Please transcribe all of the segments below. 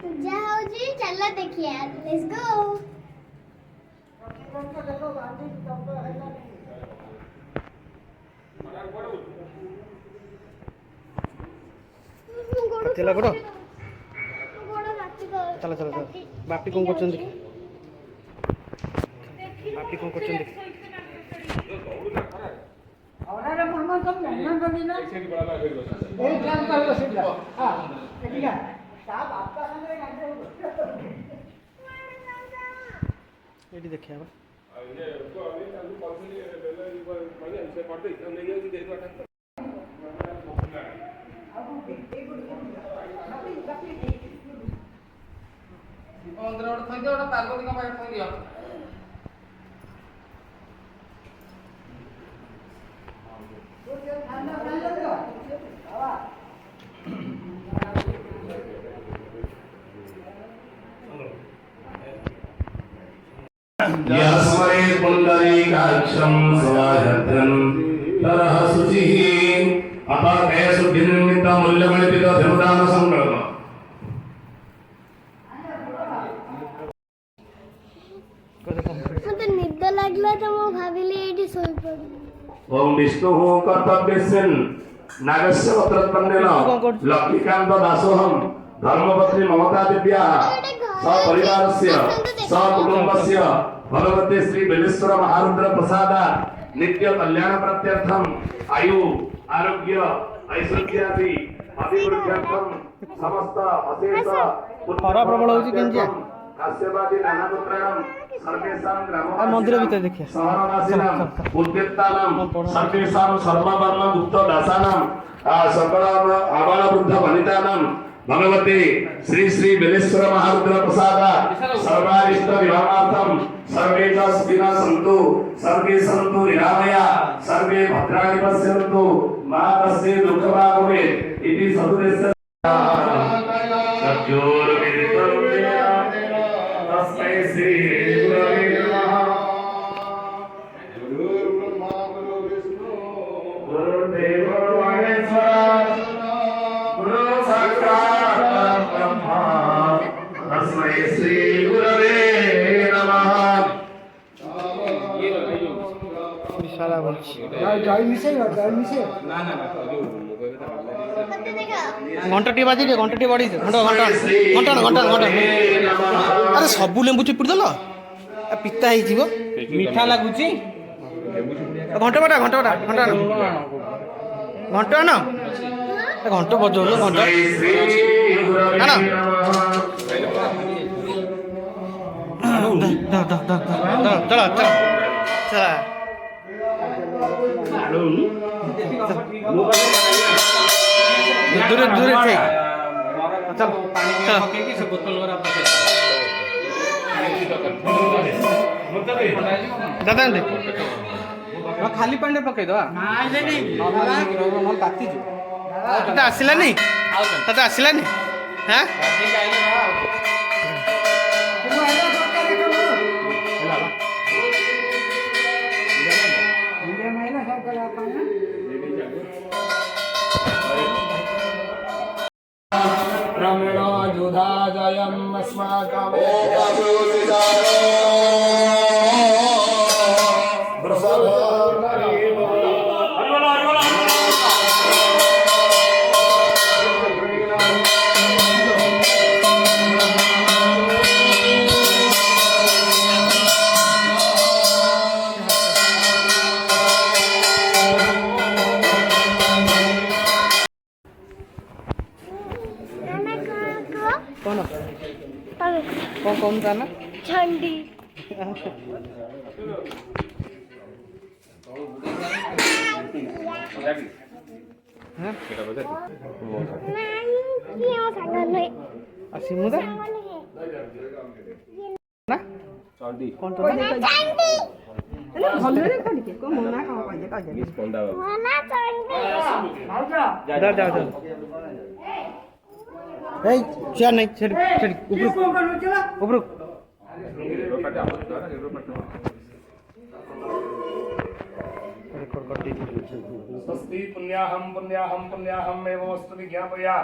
पूजा होजी चल देखिए let's go. चला गोड़ चलो चलो चलो बापी कौन करछन देख बापी कौन करछन देख औरारे मामा कम ना बनीना एक काम कर लो सीधा हां ठीक है साहब आपका संगे गाते हो एडी देखिया बा ये को अभी चालू पॉलिसी बेला माने से पड़ते हम नहीं है कि देखो अटक अंदर और थई दियो पार्वती का बाहर थई दियो यस्मै पुण्डरीकाक्षं स्वायत्रं तरः शुचिः अपाकेषु भिन्निमित्तमूल्यमणिपितो देवदानसङ्कल्प मते निद लागला तो मो भाबिली एठी सोई पड़ी। ओम विष्णुः कर्तव्यस्मिन् नागस्य वत्रत्पन्नेन लक्ष्मीकान्त दासोऽहं धर्मपत्नी ममता दिव्याः सपरिवारस्य सकुटुम्बस्य भगवते श्री बेलेश्वर महारुद्र प्रसादा नित्य कल्याण प्रत्यर्थम आयु आरोग्य ऐश्वर्यादि अभिवृद्ध्यर्थम समस्त अशेष खरा प्रबल होची केंजिया काश्यपादि नाना पुत्राणाम सर्वेषां ग्राम मंदिर भीतर देखिए सहरवासिनां उद्यत्तानां सर्वेषां सर्ववर्ण गुप्त दासानां सकल आबाल वृद्ध वनितानां भगवते श्री श्री बेलेश्वर महारुद्र प्रसादा सर्वारिष्ट विवाहार्थम सर्वे सुखिनः सन्तु सर्वे सन्तु निरामया सर्वे भद्राणि पश्यन्तु मा कश्चित् दुःखभाग् भवेत् इति सदुद्देश्य सद्योर्विदितं तस्मै श्री गुरवे नमः। गुरुर्ब्रह्मा गुरुर्विष्णु गुरुर्देवो महेश्वरः गुरु साक्षात् ब्रह्मा तस्मै श्री गुरवे नमः। विशाला बोलছি जय मिसे ना ना घंटाटी बाजी दे घंटाटी बड़ी दे घंटा घंटा घंटा घंटा घंटा अरे सबु लेंबू चिपुड़ दल पिता ही जीव मीठा लागुची घंटा बटा घंटा बटा घंटा घंटा ना घंटा बजो लो घंटा ना दा दा दा दा चला चला चला दूर दूर थे चल पानी पके की सब बोतल वाला पके दादा दे खाली पानी पके दो नाही नाही नॉर्मल ताती जो तते आसिला नहीं तते आसिला नहीं हैं रमणो जुधा जयम् अस्माकम् कौन कौन कौन था ना झंडी हैं नहीं ये सागर नहीं आसिमुदा ना चांदी कौन तो झंडी भलरे कडिके को मना का पाजे का जे पंडा मना झंडी जा जा जा ए चल नहीं चल चल ऊपर को करू चला ऊपर स्वस्ति पुण्याहम पुण्याहम पुण्याहम एवमस्तु विज्ञापया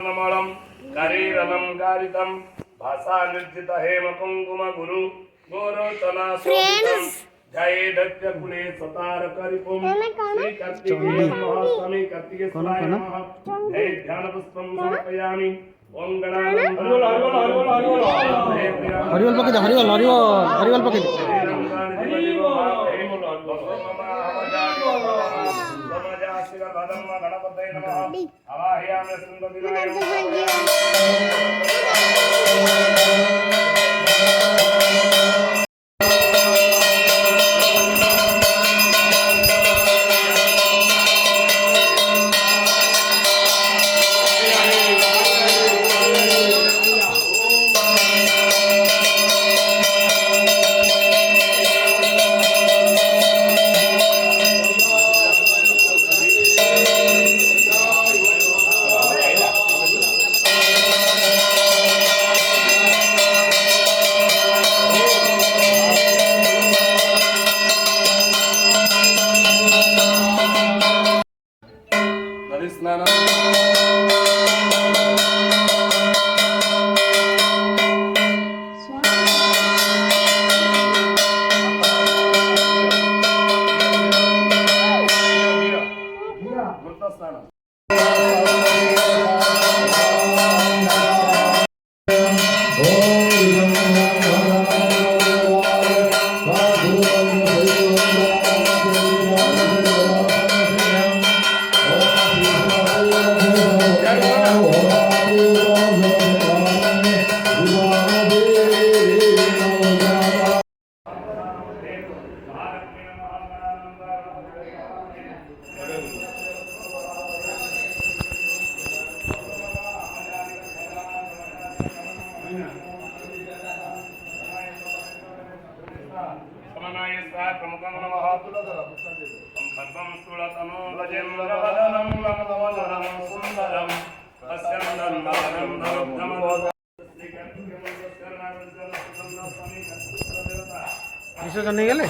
नमलम करीरलम कारितम भाषा निर्जित हेम कुंकुम गुरु गोरोचना सोदितम जय दत्त कुले सतार करिपुम श्री कार्तिकेय महास्वामी कार्तिकेय नमः जय ध्यान पुष्पम समर्पयामि ओम गणानां हरिवल पके हरिवल पके गणपतये नमः आवाहयामि सुन्दरदिनाय विसर्जन नहीं गले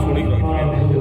Sonik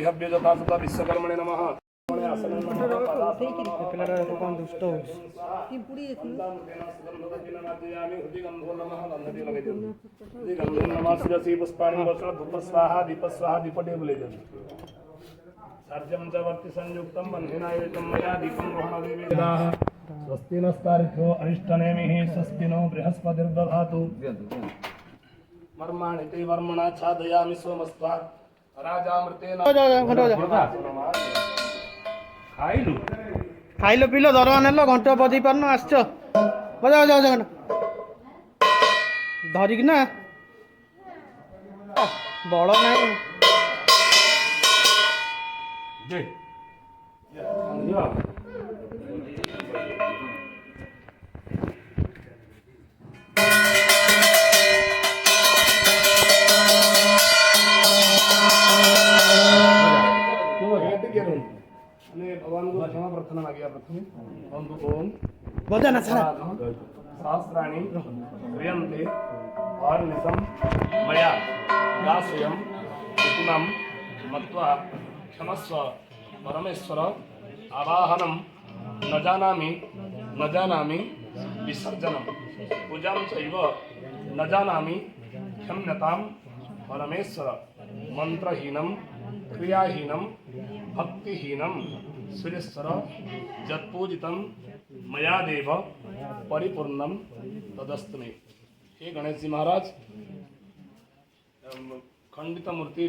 विहव्य जथा तथा विश्वकर्मणे नमः ପିଲାଟା କ'ଣ ଦୁଷ୍ଟ ହେଉଛି पुष्पाणि वस्त्र धूप स्वाहा दीप स्वाहा दीपटे बोले सार्जम च वर्ति संयुक्तम बन्धनायुक्तम मया दीपम ग्रहणदेवेदाः स्वस्ति नस्तारित्रो अरिष्टनेमिः स्वस्ति नो बृहस्पतिर्दधातु मर्माणि ते वर्मणा छादयामि सोमस्त्वात् राजामृतेन खाइलु ଖାଇଲ ପିଇଲ ଦରମା ନେଲ ଘଣ୍ଟ ବଜେଇ ପାରୁନ ଆସିଛ ବଜା ବଜା ବଜା ଘଣ୍ଟ ଧରିକି ନା ବଳ ନାହିଁ भगवान को क्षमा प्रार्थना मांगिया प्रथमे बंधु ओम बजा ना सारा सहस्राणि क्रियन्ते हर्निशं मया दास्यं विपुलं मत्वा क्षमस्व परमेश्वर आवाहनं न जानामि विसर्जनं पूजां चैव न जानामि क्षम्यतां परमेश्वर मंत्रहीनं क्रियाहीनं भक्तिहीनं सुरेश्वर यत्पूजितं मया देव परिपूर्णं तदस्तु मे। हे गणेश जी महाराज खंडित मूर्ति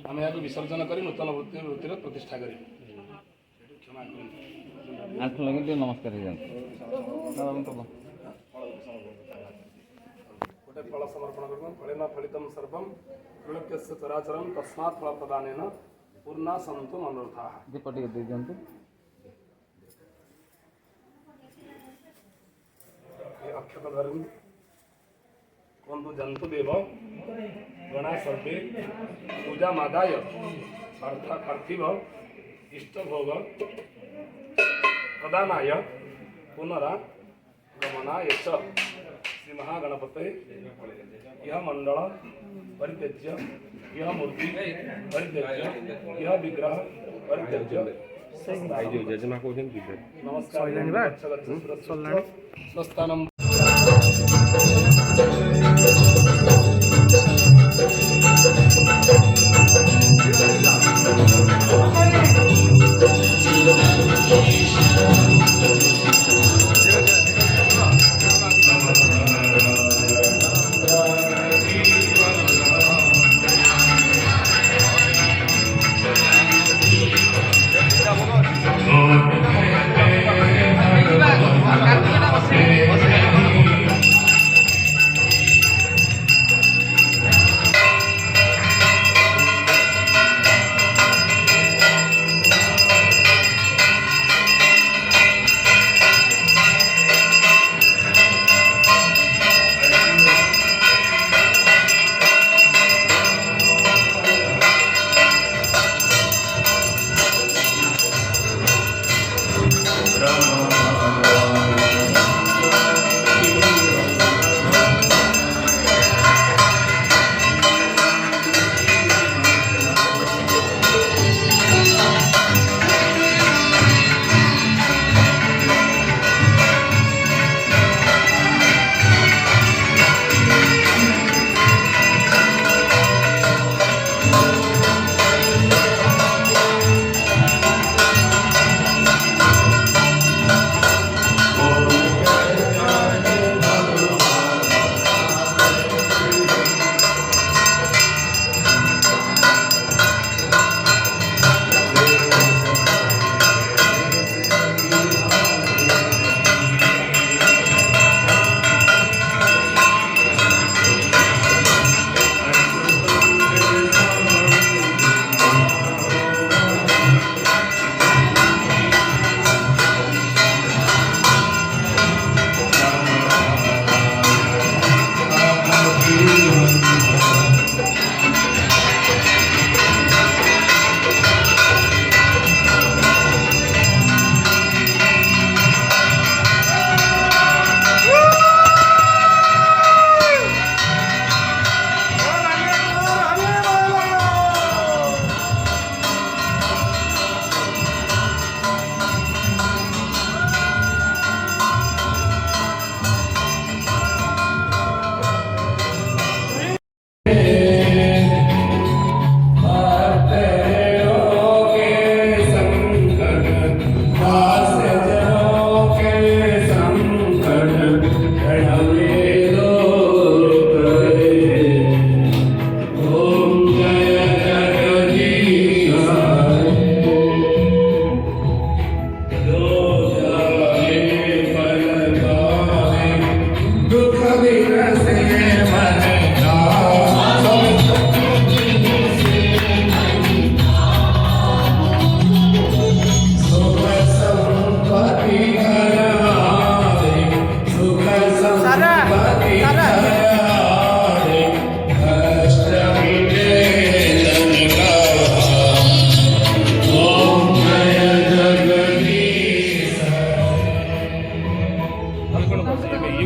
आम यहाँ विसर्जन कर नूतन मूर्तिर प्रतिष्ठा करें क्षमा आठ लगे नमस्कार गोटे फल समर्पण कर फलेन फलितं सर्वं त्रिलोक्यस्य चराचरं तस्मात् फल प्रदानेन पूर्णा सन्तु मनोरथाः। दीप टे दे दिंतु अक्षत धर्म कुंतु जंतु देव गणा सर्वे पूजा मादाय पार्थिव इष्टभोग प्रदानाय पुनरागमनाय च श्री महागणपते यह मंडल परित्यज्य यह मूर्ति परित्यज्य यह विग्रह परित्यज्य नमस्कार स्वस्थानम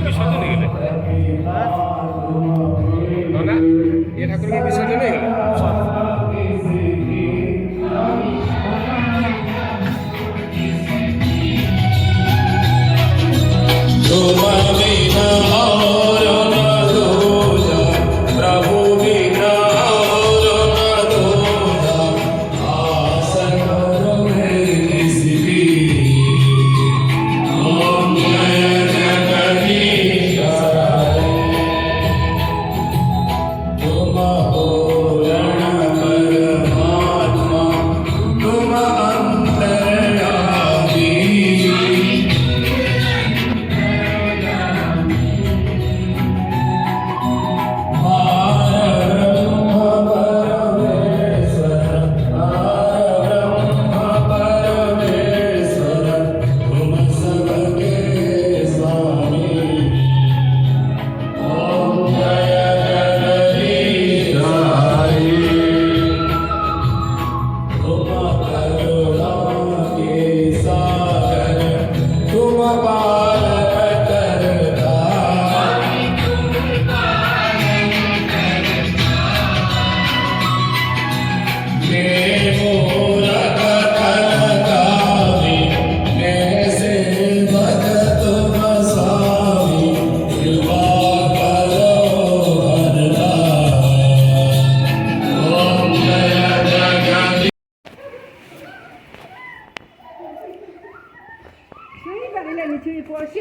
ବିସର୍ଜନ ହେଇଗଲେ ନନା ଏ ଠାକୁର କି ବିସର୍ଜନ ହେଇଗଲେ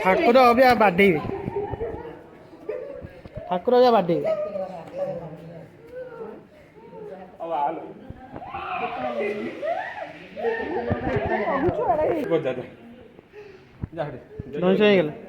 ଠାକୁର ଅବିଆ ବାଡ଼େଇବେ ଠାକୁର ଅବିଆ ବାଡ଼େଇବେ ଯା ଯା ଧଇଁସ ହେଇଗଲା